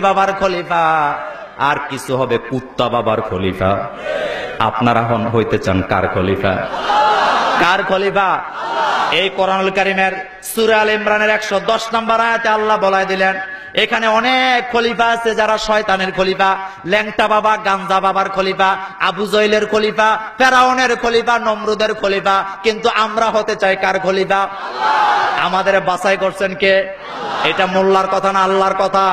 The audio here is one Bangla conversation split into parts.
বাবার খলিফা, আর কিছু হবে কুত্তা বাবার খলিফা। আপনারা হইতে চান কার খলিফা? কার খলিফা? এই কোরআনুল কারীমের সূরা আল ইমরানের 110 নম্বর আয়াতে আল্লাহ বলায় দিলেন, এখানে অনেক খলিফা আছে যারা শয়তানের খলিফা, ল্যাংটা বাবা গাঞ্জা বাবার খলিফা, আবু জহেলের খলিফা, ফেরাউনের খলিফা, নমরুদের খলিফা, কিন্তু আমরা হতে চাই কার খলিফা? আমাদের বাছাই করছেন কে? এটা মোল্লার কথা না আল্লাহর কথা?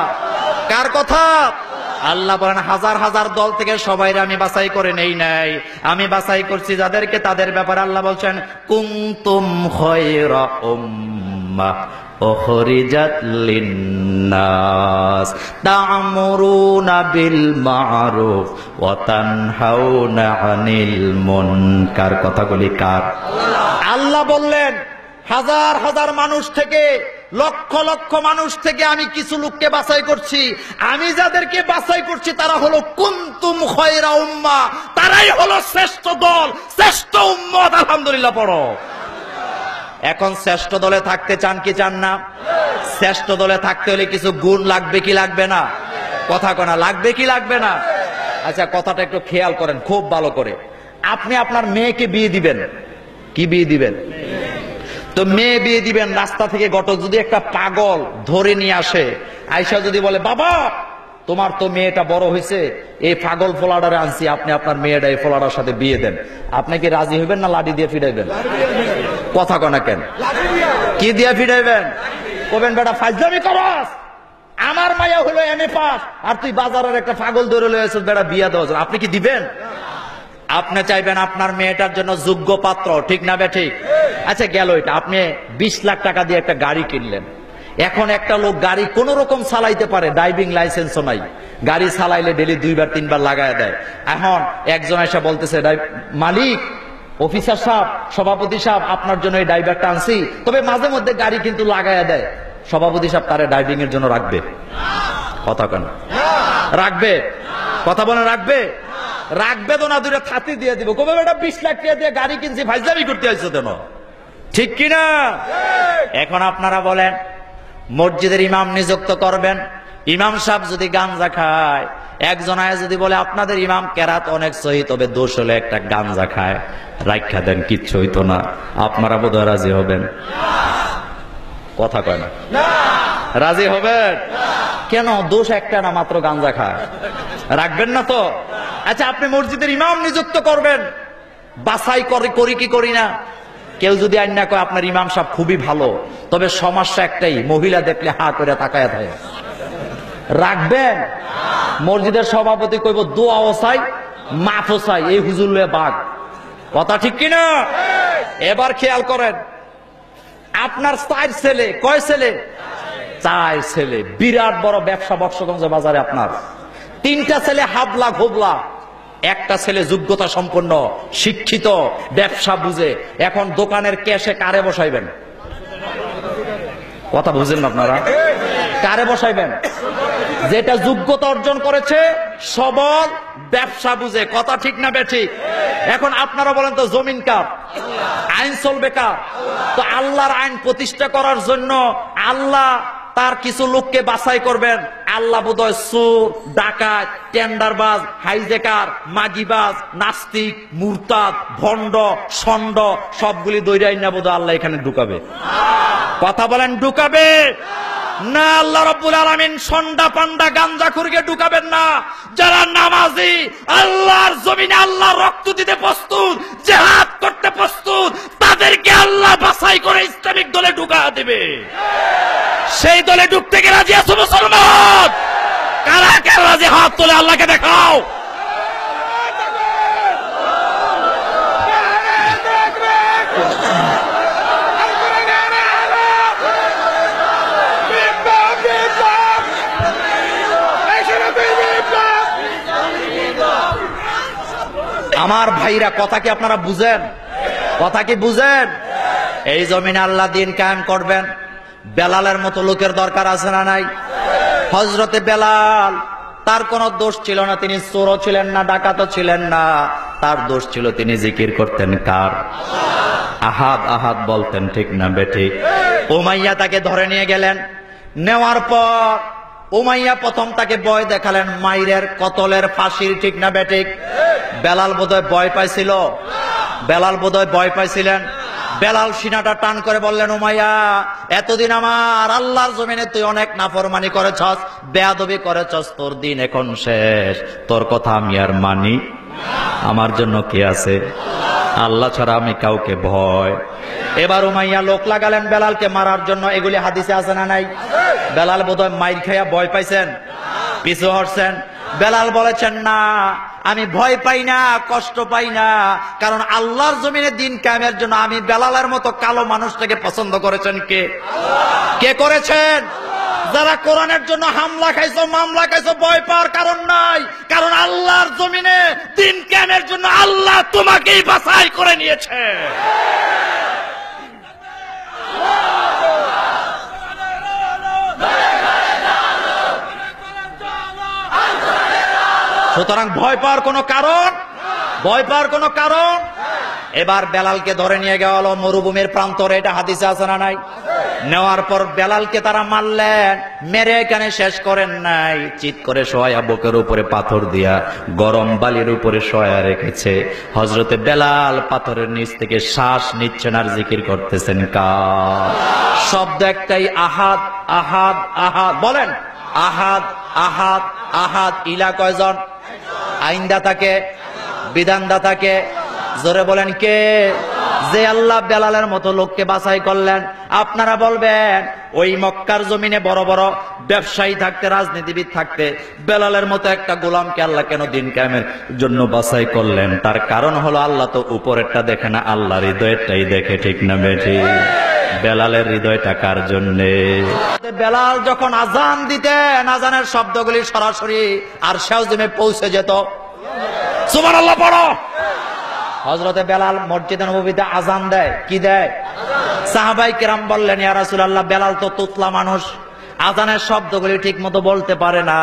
কার কথা? আল্লাহ বলেন হাজার হাজার দল থেকে সবাইরে আমি বাছাই করে নেই নাই, আমি বাছাই করছি যাদেরকে, তাদের ব্যাপারে আল্লাহ বলছেন কুনতুম খায়রা উম্মাহ উখরিজাত লিন্নাস তা'মুরুনা বিল মা'রুফ ওয়া তানহাউনা আনিল মুনকার। কথাগুলি কার? আল্লাহ বললেন হাজার হাজার মানুষ থেকে, লক্ষ লক্ষ মানুষ থেকে আমি কিছু লোককে বাছাই করছি। আমি যাদেরকে বাছাই করছি তারা হলো কুনতুম খায়রা উম্মাহ, তারাই হলো শ্রেষ্ঠ দল, শ্রেষ্ঠ উম্মত। আলহামদুলিল্লাহ পড়ো। এখন শ্রেষ্ঠ দলে থাকতে চান কি চান না? শ্রেষ্ঠ দলে থাকতে হলে কিছু গুণ লাগবে কি লাগবে না? কথা কোনা লাগবে কি লাগবে না? আচ্ছা কথাটা একটু খেয়াল করেন খুব ভালো করে। আপনি আপনার মেয়েকে বিয়ে দিবেন, কি বিয়ে দিবেন? তো মেয়ে বিয়ে দিবেন, রাস্তা থেকে ঘটক যদি একটা পাগল ধরে নিয়ে আসে, আয়সা যদি বলে বাবা তোমার তো মেয়েটা বড় হয়েছে, এই পাগল ফোলাডারে আনছি, আপনি আপনার মেয়েটা এই ফোলাডার সাথে বিয়ে দেন, আপনি কি রাজি হইবেন না লাঠি দিয়ে ফিরাইবেন? কথা কনা কেন? কি দিয়ে ফিরাইবেন? কবেন বেটা ফাজলামি করস, আমার মায়া হলো এমএ পাস, আর তুই বাজারের একটা পাগল ধরে লয়েছিস বেটা বিয়া দেওয়া, আপনি কি দিবেন? আপনি চাইবেন আপনার মেয়েটার জন্য যোগ্য পাত্র, ঠিক না বে ঠিক? আচ্ছা গেল এটা, আপনি 20 লাখ টাকা দিয়ে একটা গাড়ি কিনলেন। এখন একটা লোক গাড়ি কোন রকম চালাইতে পারে, ড্রাইভিং লাইসেন্সও নাই, গাড়ি চালাইলে ডেলি 2বার 3বার লাগায় দেয়। এখন একজন এসে বলতেছে মালিক, অফিসার সাহেব, সভাপতি সাহেব আপনার জন্য এই ড্রাইভারটা আনছি, তবে মাঝে মধ্যে গাড়ি কিন্তু লাগায় দেয়। সভাপতি সাহেব তারে ড্রাইভিং এর জন্য রাখবে? কথা কেন রাখবে? কথা বলে রাখবে? রাখবে তো না, দুইটা ছাতি দিয়ে দিব, কবে বেটা 20 লাখ টাকা দিয়ে গাড়ি কিনছি, ফাইজলামি করতে আইছো কেন? ঠিক কিনা? এখন আপনারা বলেন মসজিদের ইমাম নিযুক্ত করবেন, ইমাম সাহেব যদি গাঞ্জা খায়, একজন আয় যদি বলে আপনাদের ইমাম কেরাত অনেক সহি, তবে দোষ হলে একটা গাঞ্জা খায়, রাখা দেন, কিচ্ছু হইতো না, আপনারা বোধহয় রাজি হবেন? কথা কয় না? রাজি হবেন? কেন? দোষ একটা না, মাত্র গাঞ্জা খায়, রাখবেন না তো? আচ্ছা আপনি মসজিদের ইমাম নিযুক্ত করবেন, বাছাই করি কি করি না? কেউ যদি আইন না কয় আপনার ইমাম সাহেব খুবই ভালো, তবে সমস্যা একটাই, মহিলা দেখলে হা করে তাকায় থাকে, রাখবেন? মসজিদের সভাপতি কইব দোয়াও চাই মাফও চাই, এই হুজুর বাঘ। কথা ঠিক কিনা? এবার খেয়াল করেন, আপনার 4 ছেলে, কয় ছেলে? 4 ছেলে, বিরাট বড় ব্যবসা বক্সগঞ্জ বাজারে আপনার। 3টা ছেলে হাবলা ঘোবলা, একটা ছেলে যোগ্যতা সম্পন্ন, শিক্ষিত, ব্যবসা বুঝে। এখন দোকানের ক্যাশে কারে বসাইবেন? কথা বুঝেন না আপনারা? কারে বসাইবেন? যেটা যোগ্যতা অর্জন করেছে, সবল, ব্যবসা বুঝে। কথা ঠিক না বেঠিক? এখন আপনারা বলেন তো জমিন কার? আইন চলবে কার? তো আল্লাহর আইন প্রতিষ্ঠা করার জন্য আল্লাহ তার কিছু লোককে বাছাই করবেন। আল্লাহ বোধহয় চোর, ডাকাত, টেন্ডারবাজ, হাইজেকার, মাগিবাজ, নাস্তিক, মুরতাদ, ভণ্ড, ষণ্ড সবগুলি দৈরাই না বোধহয় আল্লাহ এখানে ঢুকাবে। কথা বলেন ঢুকাবে না? আল্লাহ রাব্বুল আলামিন ষণ্ডা পান্ডা গাঞ্জাখুরকে ঢুকাবেন না। যারা নামাজি, আল্লাহর জমিনে আল্লাহর রক্ত দিতে প্রস্তুত, জিহাদ করতে প্রস্তুত, তাদেরকে আল্লাহ বাছাই করে ইসলামিক দলে ঢুকা দেবে। সেই দলে ঢুকতে গেলে রাজি আছো মুসলমান? কারা কারা রাজি? হাত তোলে, আল্লাহকে দেখাও। আমার ভাইরা কথা কি আপনারা বুঝেন? কথা কি বুঝেন? এই জমিনে আল্লাহ দিন কায়েম করবেন, বেলালের মতো লোকের দরকার আছে না নাই? হযরতে বেলাল, তার কোনো দোষ ছিল না, তিনি চোরও ছিলেন না, ডাকাতও ছিলেন না, তার দোষ ছিল তিনি জিকির করতেন কার? আহাদ আহাদ বলতেন, ঠিক না বেঠিক? উমাইয়া তাকে ধরে নিয়ে গেলেন, নেওয়ার পর উমাইয়া প্রথম তাকে ভয় দেখালেন, মাইরের, কতলের, ফাঁসির, ঠিক না বেঠিক? বেলাল বোধহয় ভয় পাইছিল, বেলাল বোধহয় ভয় পাইছিলেন। বেলাল সিনাটা টান করে বললেন, উমাইয়া, এতদিন আমার আল্লাহর জমিনে তুই অনেক নাফরমানি করেছস, বেয়াদবি করেছস, তোর দিন এখন শেষ, তোর কথা আমি আর মানি। আমার জন্য কে আছে? আল্লাহ ছাড়া আমি কাউকে ভয়। এবার উমাইয়া লোক লাগালেন বেলালকে মারার জন্য। এগুলি হাদিসে আছে না নাই? বেলাল বোধহয় মাইর খাইয়া ভয় পাইছেন, পিছু হটছেন। বেলাল বলেছেন, না, আমি ভয় পাই না, কষ্ট পাই না, কারণ আল্লাহর জমিনে দিন কায়েমের জন্য আমি বেলালের মতো কালো মানুষটাকে পছন্দ করেছেন কে? কে করেছেন? যারা কোরআনের জন্য হামলা খাইছো, মামলা খাইছো, ভয় পাওয়ার কারণ নাই, কারণ আল্লাহর জমিনে দিন কায়েমের জন্য আল্লাহ তোমাকেই বাছাই করে নিয়েছে। সুতরাং ভয় পাওয়ার কোনো কারণ, ভয় পাওয়ার কোনো কারণ। এবার বেলালকে ধরে নিয়ে গেল মরুভূমির প্রান্তরে, এটা হাদিসে আছে না নাই? নেওয়ার পর বেলালকে তারা মারলেন, মেরে এখানে শেষ করেন নাই, চিৎ করে শোয়া বুকের উপরে পাথর দিয়া গরম বালির উপরে শোয়া রেখেছে। হযরতে বেলাল পাথরের নিচ থেকে শ্বাস নিচ্ছেন আর জিকির করতেছেন কার? শব্দ একটাই, আহাদ আহাদ আহাদ। বলেন, আহাদ আহাদ আহাদ। ইলা কয়জন? আইনদাতাকে, বিধানদাতাকে। জোরে বলেন কে? যে আল্লাহ বেলালের মতো লোককে বাছাই করলেন। আপনারা বলবেন, ওই মক্কার জমিনে বড় বড় ব্যবসায়ী থাকতে, রাজনীতিবিদ থাকতে, বেলালের মতো একটা গোলামকে আল্লাহ কেন দিন কায়েমের জন্য বাছাই করলেন? তার কারণ হলো, আল্লাহ তো উপরেরটা দেখে না, আল্লাহ হৃদয়েরটাই দেখে, ঠিক না বেঠিক? বেলালের হৃদয়টা কার জন্যে? বেলাল যখন আজান দিতেন, আজানের শব্দগুলি সরাসরি আরশে আযিমে পৌঁছে যেত। সুবহানাল্লাহ পড়ো। হযরতে বেলাল মসজিদে নববীতে আজান দেয়, কি দেয়? সাহাবাই কেরাম বললেন, ইয়া রাসূলুল্লাহ, বেলাল তো তুতলা মানুষ, আজানের শব্দগুলি ঠিক মতো বলতে পারে না,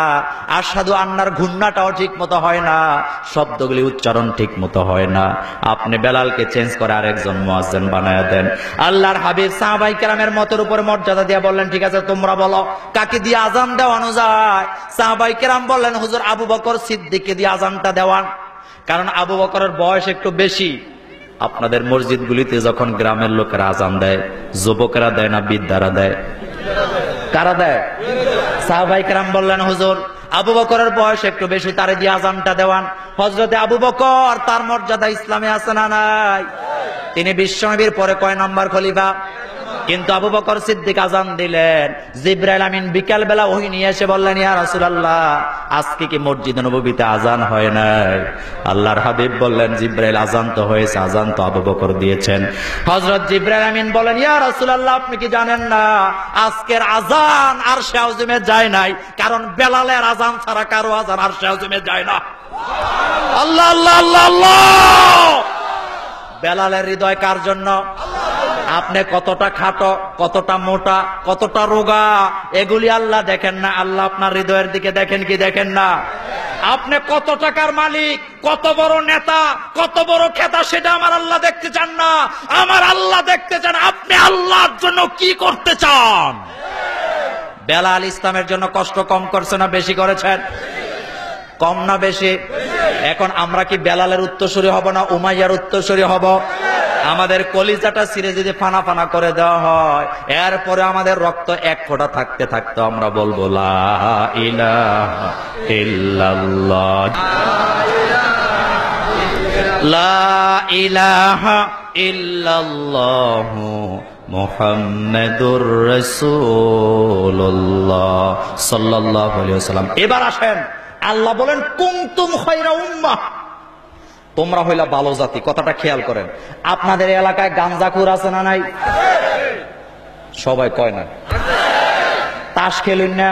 আশহাদু আন্নার ঘূর্ণাটাও ঠিক মতো হয় না, শব্দগুলি উচ্চারণ ঠিক মতো হয় না, আপনি বেলালকে চেঞ্জ করে আরেকজন মুয়াজ্জিন বানায়া দেন। আল্লাহর হাবিব সাহাবাই কেরামের মতের উপরে মর্যাদা দিয়ে বললেন, ঠিক আছে, তোমরা বলো কাকে দিয়ে আজান দেওয়ানো যায়? সাহাবাই কেরাম বললেন, হুজুর আবু বকর সিদ্দিককে দিয়ে আজানটা দেওয়ান, কারণ আবু বকরের বয়স একটু বেশি। আপনাদের মসজিদগুলিতে যখন গ্রামের লোকেরা আজান দেয়, যুবকেরা দেয় না বৃদ্ধারা দেয়? কারা দেয়? সাহাবাই কেরাম বললেন, হুজুর আবু বকরের বয়স একটু বেশি, তারে দিয়ে আজানটা দেওয়ান। হযরতে আবু বকর, তার মর্যাদা ইসলামে আছে না নাই? তিনি বিশ্বনবীর পরে কয় নাম্বার খলিফা? কিন্তু আবু বকর সিদ্দিক আজান দিলেন। জিবরাইল আমিন বিকাল বেলা ওহী নিয়ে এসে বললেন, ইয়া রাসূলুল্লাহ, আজকে কি মসজিদে নববীতে আজান হয় নাই? আল্লাহর হাবিব বললেন, জিবরাইল আজান তো হয়েছে, আজান তো আবু বকর দিয়েছেন। হযরত জিবরাইল আমিন বলেন, ইয়া রাসূলুল্লাহ, আপনি কি জানেন না আজকের আজান আরশে আযিমে যায় নাই? কারণ বেলালের আজান ছাড়া কারো আজান আরশে আযিমে যায় না। আল্লাহ আল্লাহ আল্লাহ আল্লাহ। বেলালের হৃদয় কার জন্য? আপনি কতটা খাটো, কতটা মোটা, কতটা রোগা, এগুলি আল্লাহ দেখেন না, আল্লাহ আপনার হৃদয়ের দিকে দেখেন কি দেখেন না? আপনি কত টাকার মালিক, কত বড় নেতা, কত বড় খেতা, সেটা আমার আল্লাহ দেখতে চান না। আমার আল্লাহ দেখতে চান আপনি আল্লাহর জন্য কি করতে চান। বেলাল ইসলামের জন্য কষ্ট কম করছে না বেশি করেছেন? কম না বেশি? এখন আমরা কি বেলালের উত্তরসূরি হব না উমাইয়ার উত্তরসূরি হব? আমাদের কলিজাটা ছিঁড়ে যদি ফানা ফানা করে দেওয়া হয়, এরপরে আমাদের রক্ত এক ফোঁটা থাকতে থাকতে আমরা বলবো, লা ইলাহা ইল্লাল্লাহ, লা ইলাহা ইল্লাল্লাহ মুহাম্মাদুর রাসূলুল্লাহ সাল্লাল্লাহু আলাইহি ওয়াসাল্লাম। এবার আসেন, আল্লাহ বলেন, কুনতুম খায়রা উম্মাহ, তোমরা হইলা ভালো জাতি। কথাটা খেয়াল করেন। আপনাদের এলাকায় গাঞ্জাখুর আছে না নাই? সবাই কয় না। তাস খেলুন না?